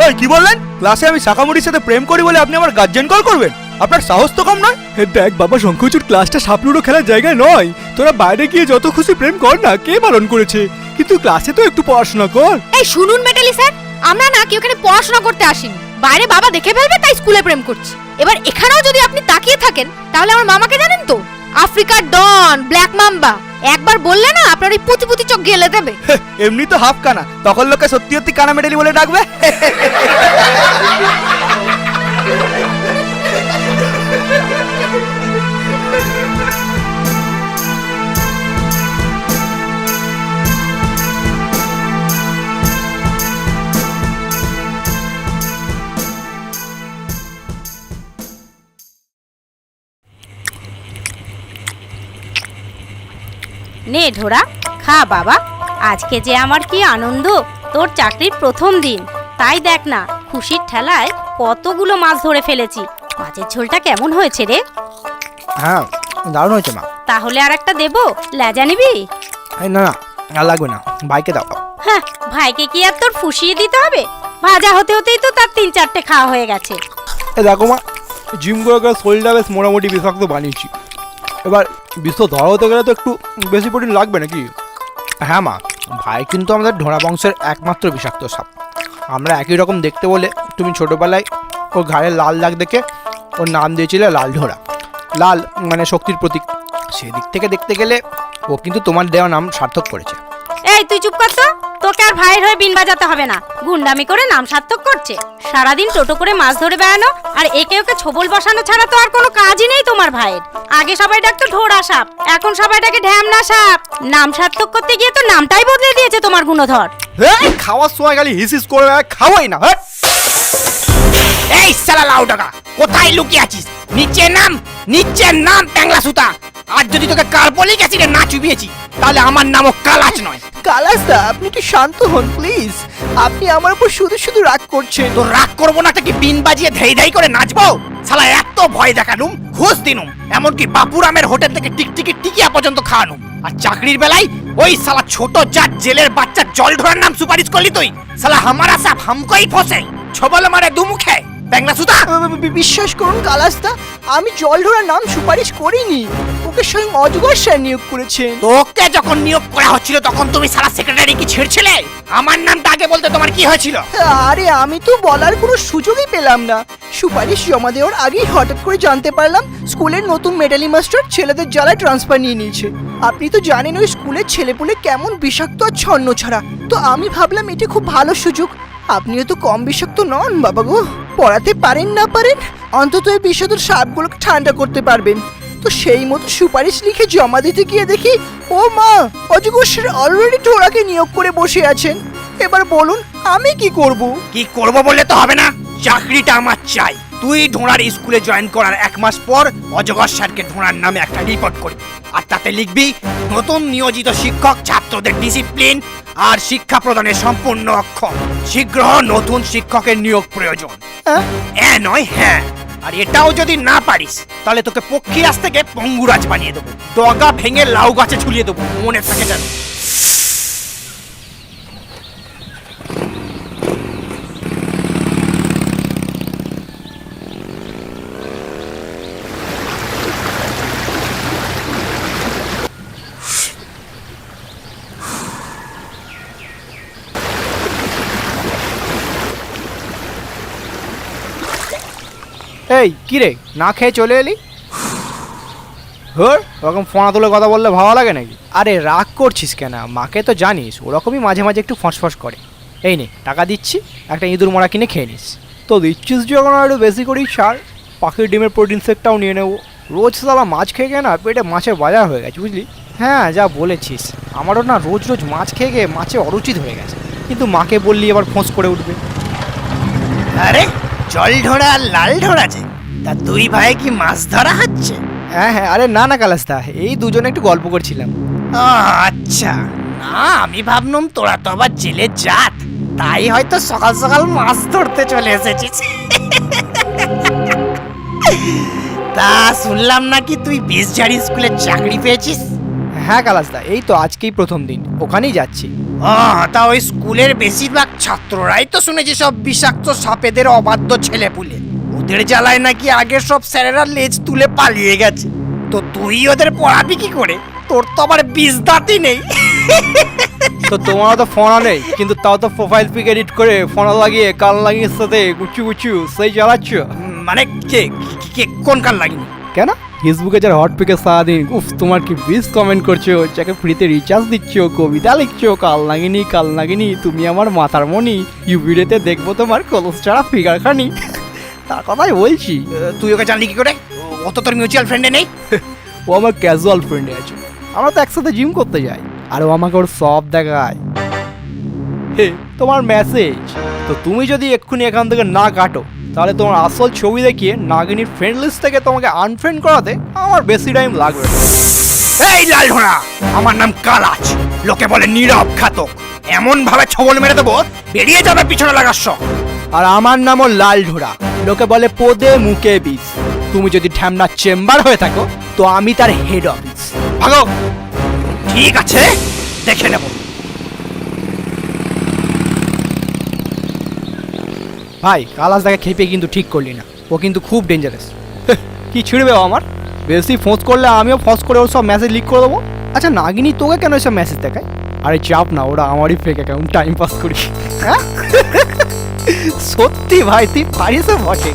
এই কি বললেন? ক্লাসে আমি শাখামুড়ির সাথে প্রেম করি বলে আপনি আমার গার্জেন কল করবেন? আপনার সাহস তো কম নয়। দেখ বাবা শঙ্করচূড়, ক্লাসটা সাপলুডো খেলার জায়গায় নয়। তোরা বাইরে গিয়ে যত খুশি প্রেম কর না, কে বারণ করেছে? কিন্তু ক্লাসে তো একটু পড়াশোনা কর। এই শুনুন মেটালি স্যার, আমরা না কেউ এখানে পড়াশোনা করতে আসিনি। বাইরে বাবা দেখে ফেলবে তাই স্কুলে প্রেম করছি। এবার এখানেও যদি আপনি তাকিয়ে থাকেন তাহলে আমার মামাকে জানেন তো, আফ্রিকার ডন, ব্ল্যাক মাম্বা। একবার বললে না আপনার ওই পুঁতি পুঁতি চোখ গেলে দেবে। এমনি তো হাফ কানা, তখন লোকে সত্যি সত্যি কানা মেডেলি বলে ডাকবে। নে ঢোরা, খা বাবা। আজকে যে আমার কি আনন্দ, তোর চাকরির প্রথম দিন। তাই দেখ না, খুশির ঠেলায় কতগুলো মাছ ধরে ফেলেছি। মাছের ঝোলটা কেমন হয়েছে রে? হ্যাঁ, দারুণ হয়েছে মা। তাহলে আর একটা দেবো? লেজা নিবি? না না, আর লাগবে না, ভাইকে দাও। হ্যাঁ, ভাইকে কি আর তোর ফুসিয়ে দিতে হবে? ভাজা হতে হতেই তো তার 3-4টে খাওয়া হয়ে গেছে। দেখো মা, জিম করে শরীরটা বেশ মোটামুটি বিষাক্ত বানিয়েছি। এবার বিশ্ব ধরা হতে গেলে তো একটু বেশি প্রোটিন লাগবে নাকি? হ্যাঁ মা, ভাই কিন্তু আমাদের ঢোড়া বংশের একমাত্র বিষাক্ত সাপ। আমরা একই রকম দেখতে বলে তুমি ছোটোবেলায় ওর ঘাড়ে লাল দাগ দেখে ওর নাম দিয়েছিলে লাল ঢোড়া। লাল মানে শক্তির প্রতীক। সেদিক থেকে দেখতে গেলে ও কিন্তু তোমার দেওয়া নাম সার্থক করেছে। এই তুই চুপ কর তো, তোকে আর ভাইয়ের হয়ে বিন বাজাতে হবে না। গুন্ডামি করে নাম সার্থক করছে। সারাদিন টোটো করে মাছ ধরে বেড়ানো আর একে ওকে ছোবল বসানো ছাড়া তো আর কোনো কাজই নেই তোমার ভাইয়ের। আগে সবাই ডাকতো ঢোড়া সাপ, এখন সবাই ডাকে ঢ্যামনা সাপ। নাম সার্থক করতে গিয়ে তো নামটাই বদলে দিয়েছে তোমার গুণধর। খাওয়ার সময় খালি হিসিস করে খাওয়াই না। এই শালা লাউডাকা, কোথায় লুকিয়ে আছিস? নিচে নাম, নিচে নাম ট্যাংলা সুতা। আর যদি তোকে কার্বলিক অ্যাসিডে না চুবিয়েছি তাহলে আমার নামও কালাচ নয়। কালাসদা, আপনি একটু শান্ত হন প্লিজ। আপনি আমার উপর শুধু শুধু রাগ করছেন। তো রাগ করবো না, কি বিন বাজিয়ে ধেই ধেই করে নাচবো? শালা এত ভয় দেখালুম, ঘুষ দিনুম, এমনকি বাপুরামের হোটেল থেকে টিকটিকি টিকিয়া পর্যন্ত খাওয়ানুম। আর চাকরির বেলায় ওই শালা ছোট জাত জেলের বাচ্চা জল ধরার নাম সুপারিশ করলি তুই। শালা হামারা সাপ হামকোই ফসে, ছবল মারে দুমুখে ট্যাংলা সুতা। বিশ্বাস করুন কালাসদা, আমি জল ধরার নাম সুপারিশ করিনি। ওকে স্বয়ং অজগর স্যার নিয়োগ করেছেন। তোকে যখন নিয়োগ করা হচ্ছিল তখন তুমি সারা সেক্রেটারি কি ছেড়ছিলে? আমার নামটা আগে বলতে তোমার কি হয়েছিল? আরে আমি তো বলার কোনো সুযোগই পেলাম না। সুপারিশ জমা দেওয়ার আগেই হঠাৎ করে জানতে পারলাম স্কুলের নতুন মেডালি মাস্টার ছেলেদের জ্বালায় ট্রান্সফার নিয়ে নিয়েছে। আপনি তো জানেন ওই স্কুলের ছেলেপুলে কেমন বিষাক্ত আর ছন্ন ছাড়া। তো আমি ভাবলাম এটা খুব ভালো সুযোগ। আপনিও তো কম বিষাক্ত নন বাবা গো। পড়াতে পারেন না পারেন, অন্তত এই বিষাক্ত সাপগুলোকে ঠান্ডা করতে পারবেন। তো সেই মতো সুপারিশ লিখে জমা দিতে গিয়ে দেখি ও মা, অজগর স্যার অলরেডি ঢোড়াকে নিয়োগ করে বসে আছেন। এবার বলুন আমি কি করব? কি করব বললে তো হবে না, চাকরিটা আমার চাই। তুই ঢোড়ার স্কুলে জয়েন করার 1 মাস পর অজগর স্যারকে ঢোড়ার নামে একটা রিপোর্ট করবি। আর তাতে লিখবি নতুন নিয়োজিত শিক্ষক ছাত্রদের ডিসিপ্লিন আর শিক্ষা প্রদানের সম্পূর্ণ অক্ষম। শীঘ্র নতুন শিক্ষকের নিয়োগ প্রয়োজন। নয় হ্যাঁ। আর এটাও যদি না পারিস তাহলে তোকে পক্ষীরাজ থেকে পঙ্গুরাজ বানিয়ে দেবো, ডগা ভেঙে লাউ গাছে ঝুলিয়ে দেবো, মনে থাকে যেন। এই কি রে, না খেয়ে চলে এলি? হর ওরকম ফোনা তুলে কথা বললে ভালো লাগে নাকি? আরে রাগ করছিস কেন? মাকে তো জানিস ওরকমই মাঝে মাঝে একটু ফসফস করে। এই নে টাকা দিচ্ছি, একটা ইঁদুর মরা কিনে খেয়ে নিস। তো দিচ্ছিস যখন একটু বেশি করেই ছাড়। পাখির ডিমের প্রোটিন শেকটাও নিয়ে নেবো। রোজ সালা মাছ খেয়ে গিয়ে না পেটে মাছের বাজার হয়ে গেছে বুঝলি। হ্যাঁ যা বলেছিস, আমারও না রোজ রোজ মাছ খেয়ে গিয়ে মাছে অরুচিত হয়ে গেছে। কিন্তু মাকে বললি এবার ফোঁস করে উঠবে। আরে জল ঢোড়া আর লাল ঢোড়া যে, তা দুই ভাই কি মাছ ধরা হচ্ছে? হ্যাঁ হ্যাঁ, আরে না না কালাস্তা, এই দুজনে একটু গল্প করছিলাম। আচ্ছা, না আমি ভাবলাম তোরা তো আবার জেলে জাত, তাই হয়তো সকাল সকাল মাছ ধরতে চলে এসেছিস। তা শুনলাম নাকি তুই বিশঝাড়ি স্কুলে চাকরি পেয়েছিস? হ্যাঁ কালাস্তা, এই তো আজকেই প্রথম দিন, ওখানেই যাচ্ছি। তা ওই স্কুলের বেশিরভাগ ছাত্ররাই তো শুনেছি সব বিষাক্ত সাপেদের অবাধ্য ছেলেপুলে। ওদের জ্বালায় নাকি আগের সব স্যারেরা লেজ তুলে পালিয়ে গেছে। তো তুই ওদের পড়াবি কি করে? তোর তো আবার বিষ দাঁতই নেই। তো তোমারও তো ফোনা নেই, কিন্তু তাও তো প্রোফাইল পিক এডিট করে ফোনা লাগিয়ে কান লাগিয়ে সাথে গুচু গুচু সেই চালাচ্ছ। মানে কে কে কোন কাল লাগিনি? কেন ফেসবুকে যার হট পিকে সারাদিন উফ তোমার কি বিশ কমেন্ট করছো, যাকে ফ্রিতে রিচার্জ দিচ্ছ, কবিতা লিখছো, কাল নাগিনি তুমি আমার মাথার মনি, ইউভিডিওতে দেখবো তোমার কলস ছাড়া ফিগার খানি। তার কথাই বলছি। তুই ওকে জানলি কি করে? ও তো তোর মিউচুয়াল ফ্রেন্ডে নেই। ও আমার ক্যাজুয়াল ফ্রেন্ডে আছে, আমরা তো একসাথে জিম করতে যাই, আর ও আমাকে ওর সব দেখায়। হে তোমার মেসেজ, তো তুমি যদি এক্ষুনি এখান থেকে না কাটো, তাহলে তোমার আসল ছবি দেখিয়ে নাগিনীর ফ্রেন্ড লিস্ট থেকে তোমাকে আনফ্রেন্ড করাতে আমার বেশি টাইম লাগবে না। এই লাল ঘোড়া, আমার নাম কালাচ, লোকে বলে নীরব ঘাতক। এমন ভাবে ছবল মেরে দেবো বেরিয়ে যাবে পিছনে লাগার শখ। আর আমার নামও লাল ঢোড়া, লোকে বলে পদে মুখে বিষ। তুমি যদি ঢ্যামনা চেম্বার হয়ে থাকো, তো আমি তার হেড অফিস। ভাগো। ঠিক আছে, দেখে নেব। ভাই কালাস দেখে খেপে কিন্তু ঠিক করলি না, ও কিন্তু খুব ডেঞ্জারাস। কি ছিড়বে ও আমার? বেশি ফোঁস করলে আমিও ফোঁস করে ওর সব মেসেজ লিক করে দেবো। আচ্ছা নাগিনী তোকে কেন এসব মেসেজ দেখায়? আরে চাপ না, ওরা আমারই ফেক অ্যাকাউন্ট, টাইম পাস করি। হ্যাঁ সত্যি ভাই তুই পারিস বটে।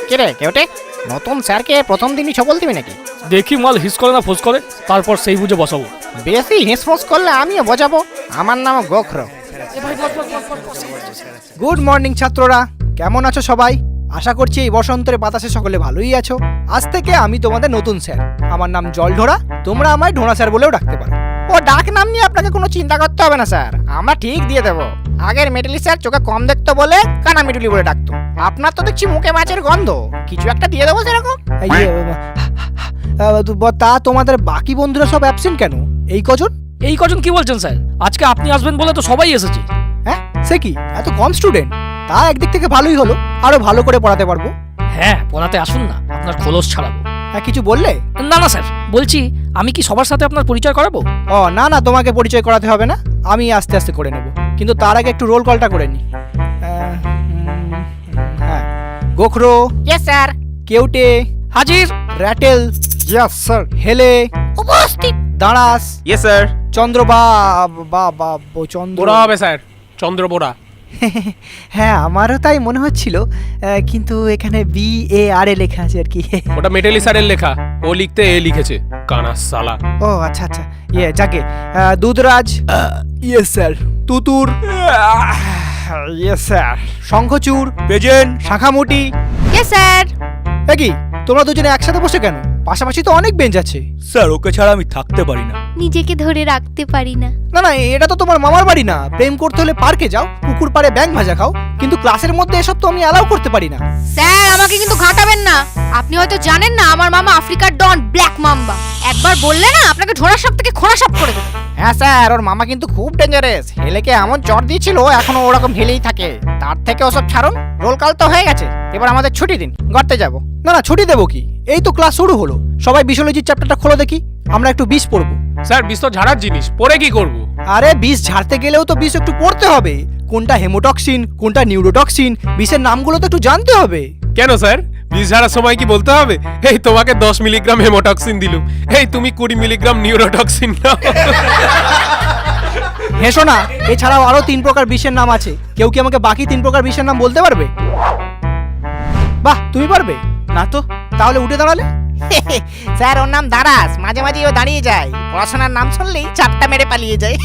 কিরে কেউটে, নতুন স্যারকে প্রথম দিনই ছবল দিবি নাকি? দেখি মাল হিস করে না ফোস করে, তারপর সেই বুঝে বসাবো। বেশি হিসফোস করলে আমিও বোঝাবো। আমার নাম গোখর। গুড মর্নিং ছাত্ররা, কেমন আছো সবাই? আশা করছি এই বসন্তের বাতাসে সকলে ভালোই আছো। আজ থেকে আমি তোমাদের নতুন স্যার, আমার নাম জলঢোড়া, তোমরা আমায় ঢোড়া স্যার বলেও ডাকতে পারো। ও ডাক নাম নিয়ে আপনাকে কোনো চিন্তা করতে হবে না স্যার, আমরা ঠিক দিয়ে দেবো। আগের মেটালি স্যার চোখে কম দেখতো বলে কানা মেটুলি বলে ডাকতো। আপনার তো দেখছি মুখে মাছের গন্ধ, কিছু একটা দিয়ে দেবো সেরকম। তা তোমাদের বাকি বন্ধুরা সব অ্যাবসেন্ট কেন এই কজন? এই কজন কি বলছেন স্যার? আজকে আপনি আসবেন বলে তো সবাই এসেছে। হ্যাঁ সে কি, এত কম স্টুডেন্ট? তা একদিক থেকে ভালোই হলো, আরো ভালো করে পড়াতে পারবো। হ্যাঁ পড়াতে আসুন না, আপনার খোলস ছাড়াবো। হ্যাঁ কিছু বললে? না না স্যার, বলছি আমি কি সবার সাথে আপনার পরিচয় করাবো? ও না না, তোমাকে পরিচয় করাতে হবে না, আমি আস্তে আস্তে করে নেব। কিন্তু তার আগে একটু রোল কলটা করে নি। হ্যাঁ, গোখরো ইয়েস স্যার। কেউটে হাজির। Ratel yes sir. হেলে উপস্থিত। দাঁড়াস ইয়েস স্যার। চন্দ্র বা বা বা চন্দ্র। বোরা হবে স্যার, চন্দ্র বোরা। হ্যাঁ আমারও তাই মনে হচ্ছিল, কিন্তু এখানে BARA লেখা আছে আর কি। ওটা মেটালি স্যারের লেখা, ও লিখতে এ লিখেছে, কানা সালা। ও আচ্ছা আচ্ছা। যাকে দুধরাজ ইয়েস স্যার, তুতুর ইয়েস স্যার, শঙ্খচূড় প্রেজেন্ট, শাখামুটি। Yes sir. কি তোমরা দুজনে একসাথে বসে কেন? পাশাপাশি তো অনেক বেঞ্চ আছে। স্যার ওকে ছাড়া আমি থাকতে পারি না। নিজেকে ধরে রাখতে পারি না। না না, এটা তো তোমার মামার বাড়ি না। প্রেম করতে হলে পার্কে যাও, পুকুর পাড়ে ব্যাঙ ভাজা খাও, কিন্তু ক্লাসের মধ্যে এসব তো আমি অ্যালাউ করতে পারি না। স্যার আমাকে কিন্তু ঘাটাবেন না। আপনি হয়তো জানেন না আমার মামা আফ্রিকার ডন ব্ল্যাক মাম্বা। একবার বললে না আপনাকে ঝোড়া সাপ থেকে খোঁড়া সাপ করে দেবে। হ্যাঁ স্যার, ওর মামা কিন্তু খুব ডেঞ্জারাস। হেলেকে এমন চড় দিয়েছিল, এখনো ওরকম হেলেই থাকে। তার থেকে ওসব ছাড়ুন, রোল কাল তো হয়ে গেছে, এবার আমাদের ছুটি দিন, গড়তে যাব। না না, ছুটি দেবো কি? এই তো ক্লাস শুরু হলো, সবাই বিশোলজির চ্যাপ্টারটা খোলো দেখি, আমরা একটু বিষ পড়বো। স্যার বিষ তো ঝাড়ার জিনিস, পরে কি করব? আরে বিষ ঝাড়তে গেলেও তো বিষ একটু পড়তে হবে। কোনটা হেমোটক্সিন, কোনটা নিউরোটক্সিন, বিষের নামগুলো তো একটু জানতে হবে। কেন স্যার, বিষ ঝাড়ার সময় কি বলতে হবে এই তোমাকে 10 মিলিগ্রাম হেমোটক্সিন দিলুম, এই তুমি 20 মিলিগ্রাম নিউরোটক্সিন নাও? হেসো না, এছাড়াও আরো 3 প্রকার বিষের নাম আছে। কেউ কি আমাকে বাকি 3 প্রকার বিষের নাম বলতে পারবে? বাহ, তুমি পারবে না তো? তাহলে উঠে দাঁড়ালে। স্যার ওর নাম দারাস, মাঝে মাঝে ও দাঁড়িয়ে যায়, পড়াশোনার নাম শুনলেই চাপটা মেরে পালিয়ে যায়।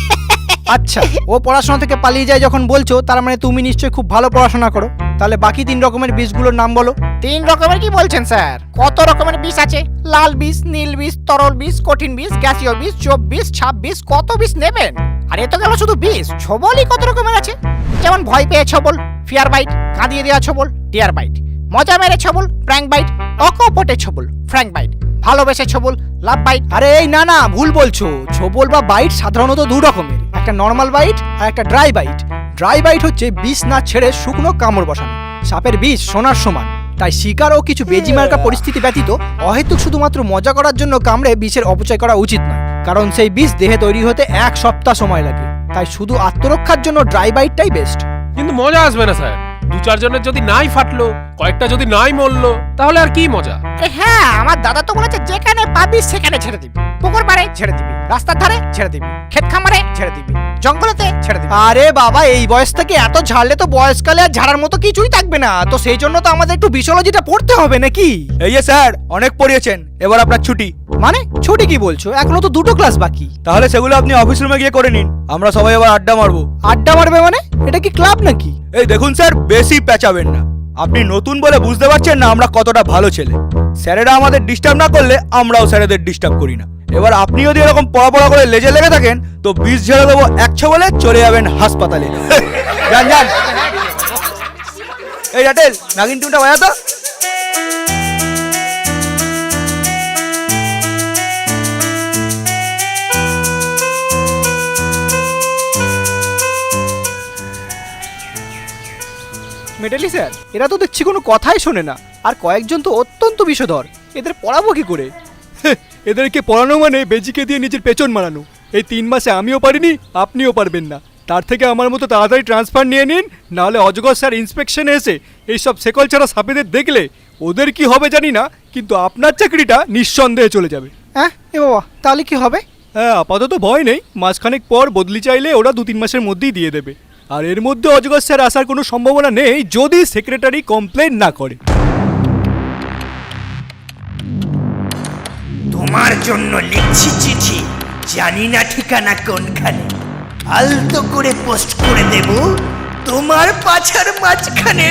আচ্ছা, ও পড়াশোনা থেকে পালিয়ে যায় যখন বলছো, তার মানে তুমি নিশ্চয়ই খুব ভালো পড়াশোনা করো। তাহলে বাকি 3 রকমের বিষগুলোর নাম বলো। 3 রকমের কি বলছেন স্যার? কত রকমের বিষ আছে? লাল বিষ, নীল বিষ, তরল বিষ, কঠিন বিষ, গ্যাসীয় বিষ, চোপ বিষ, ছাপ বিষ, কত বিষ নেবেন? আর এ তো গেল শুধু বিষ। ছবলই কত রকমের আছে, যেমন ভয় পেয়ে ছবল, ফিয়ার বাইট, কাঁদিয়ে দেওয়া ছবল, ডিয়ার বাইট, মজা মেরে ছবল, প্র্যাঙ্ক বাইট, অকপটে ছবল, ফ্র্যাঙ্ক বাইট, ভালোবেসে ছবল, লাভ বাইট। আরে এই না না, ভুল বলছো। ছোবল বা বাইট সাধারণত দু রকমের, একটা নর্মাল বাইট আর একটা ড্রাই বাইট। ড্রাই বাইট হচ্ছে বিষ না ছেড়ে শুকনো কামড় বসানো। সাপের বিষ সোনার সমান, তাই শিকার ও কিছু বেজিমার্কা পরিস্থিতি ব্যতীত অহেতুক শুধুমাত্র মজা করার জন্য কামড়ে বিষের অপচয় করা উচিত নয়, কারণ সেই বিষ দেহে তৈরি হতে 1 সপ্তাহ সময় লাগে। তাই শুধু আত্মরক্ষার জন্য ড্রাই বাইটটাই বেস্ট। কিন্তু মজা আসবে না স্যার, 2-4 জনের যদি নাই ফাটলো, কয়েকটা যদি নাই মরলো, তাহলে আর কি মজা? হ্যাঁ, আমার দাদা তো বলেছে যেখানে পাবি সেখানে ছেড়ে দিবি। পুকুর পাড়ে ছেড়ে দিবি, রাস্তার ধারে ছেড়ে দিবি, ক্ষেত খামারে ছেড়ে দিবি, জঙ্গলেতে ছেড়ে দিবি। আরে বাবা, এই বয়স থেকে এত ঝাড়লে তো বয়সকালে আর ঝাড়ার মতো কিছুই থাকবে না। তো সেই জন্য তো আমাদের একটু বিশোলজিটা পড়তে হবে নাকি? এই যে স্যার, অনেক পড়িয়েছেন, এবার আপনার ছুটি। মানে ছুটি কি বলছো? এখনো তো 2টো ক্লাস বাকি। তাহলে সেগুলো আপনি অফিস রুমে গিয়ে করে নিন, আমরা সবাই এবার আড্ডা মারবো। আড্ডা মারবে মানে? এটা কি ক্লাব নাকি? এই দেখুন স্যার, বেশি পেঁচাবেন না। আপনি নতুন বলে বুঝতে পারছেন না আমরা কতটা ভালো ছেলে। স্যারেরা আমাদের ডিস্টার্ব না করলে আমরাও স্যারেদের ডিস্টার্ব করি না। এবার আপনি যদি এরকম পড়া করে লেজে লেগে থাকেন তো বিষ ঝেড়ে দেবো 1 বলে চলে যাবেন হাসপাতালে। যান যান। এই রাটেল, নাগিন টুনটা বাজাতো। মেটালি স্যার, এরা তো দেখছি কোনো কথাই শোনে না, আর কয়েকজন তো অত্যন্ত বিষধর। এদের পড়াবো কি করে? এদেরকে পড়ানো মানে বেজিকে দিয়ে নিজের পেছন মারানো। এই 3 মাসে আমিও পারিনি, আপনিও পারবেন না। তার থেকে আমার মতো তাড়াতাড়ি ট্রান্সফার নিয়ে নিন, নাহলে অজগর স্যার ইন্সপেকশনে এসে এইসব সেকল ছাড়া সাপেদের দেখলে ওদের কি হবে জানি না, কিন্তু আপনার চাকরিটা নিঃসন্দেহে চলে যাবে। হ্যাঁ এ বাবা, তাহলে কি হবে? হ্যাঁ, আপাতত ভয় নেই, মাসখানেক পর বদলি চাইলে ওরা 2-3 মাসের মধ্যেই দিয়ে দেবে। আর এর মধ্যে অজগর স্যার আসার কোনো সম্ভাবনা নেই যদি সেক্রেটারি কমপ্লেন না করে। তোমার জন্য লিখছি চিঠি, জানি না ঠিকানা কোনখানে, আলতো করে পোস্ট করে দেব তোমার পাছার মাঝখানে।